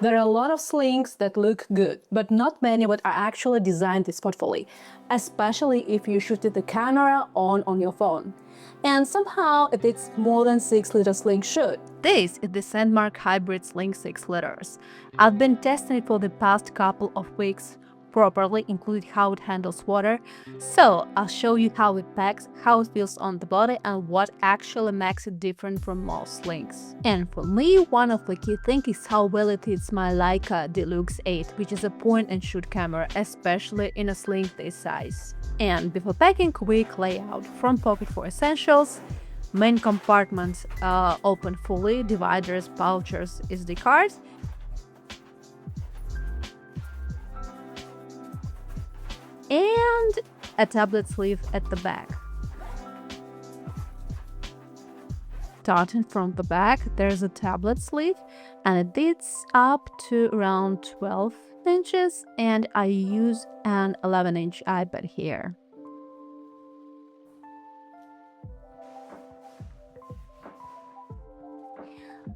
There are a lot of slings that look good, but not many that are actually designed this thoughtfully, especially if you shoot the camera on your phone. And somehow it's more than 6-liter sling should. This is the Sandmarc Hybrid Sling 6 liters. I've been testing it for the past couple of weeks properly, including how it handles water. So I'll show you how it packs, how it feels on the body, and what actually makes it different from most slings. And for me, one of the key things is how well it fits my Leica D-Lux 8, which is a point-and-shoot camera, especially in a sling this size. And before packing, quick layout: front pocket for essentials, main compartment open fully, dividers, pouches, SD cards, and a tablet sleeve at the back. Starting from the back, there's a tablet sleeve, and it is up to around 12 inches, and I use an 11-inch iPad here.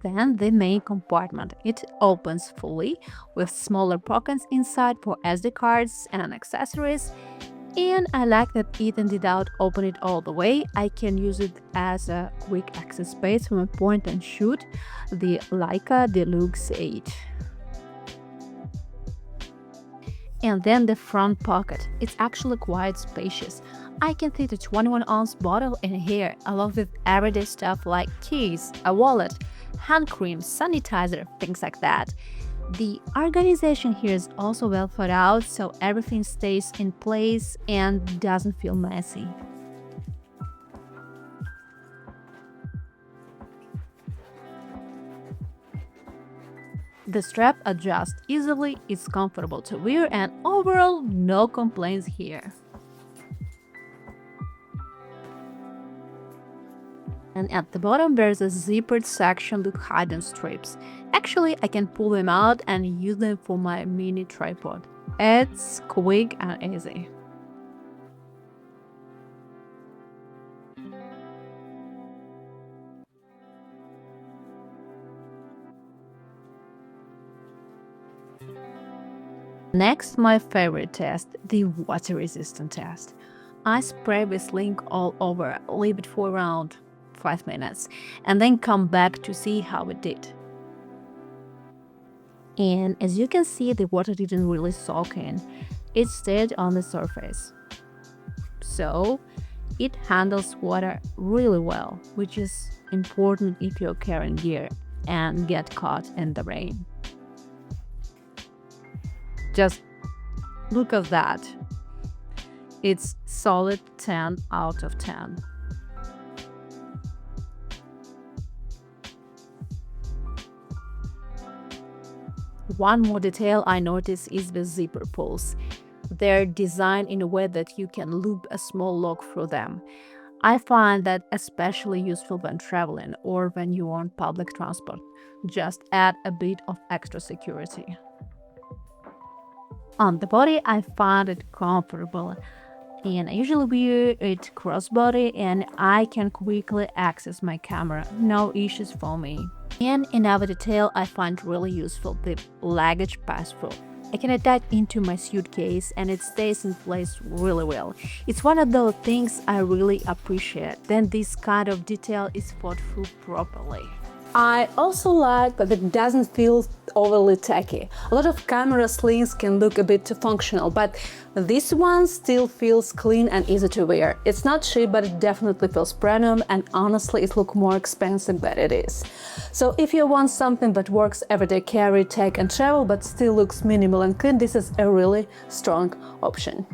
Then the main compartment. It opens fully with smaller pockets inside for SD cards and accessories. And I like that even without opening it all the way, I can use it as a quick access space for my point and shoot, the Leica D-Lux 8. And then the front pocket. It's actually quite spacious. I can fit a 21-ounce bottle in here, along with everyday stuff like keys, a wallet, hand cream, sanitizer, things like that. The organization here is also well thought out, so everything stays in place and doesn't feel messy. The strap adjusts easily, it's comfortable to wear, and overall, no complaints here. And at the bottom there's a zippered section with hidden strips. Actually, I can pull them out and use them for my mini tripod. It's quick and easy. Next, my favorite test, the water resistant test. I spray the sling all over, leave it for around 5 minutes, and then come back to see how it did. And as you can see, the water didn't really soak in, it stayed on the surface. So it handles water really well, which is important if you're carrying gear and get caught in the rain. Just look at that. It's solid 10 out of 10. One more detail I noticed is the zipper pulls. They're designed in a way that you can loop a small lock through them. I find that especially useful when traveling or when you're on public transport. Just add a bit of extra security. On the body, I find it comfortable, and I usually wear it crossbody and I can quickly access my camera, no issues for me. And another detail I find really useful, the luggage pass-through. I can attach into my suitcase and it stays in place really well. It's one of those things I really appreciate, then this kind of detail is thought through properly. I also like that it doesn't feel overly tacky. A lot of camera slings can look a bit too functional, but this one still feels clean and easy to wear. It's not cheap, but it definitely feels premium, and honestly it looks more expensive than it is. So if you want something that works everyday carry, take and travel, but still looks minimal and clean, this is a really strong option.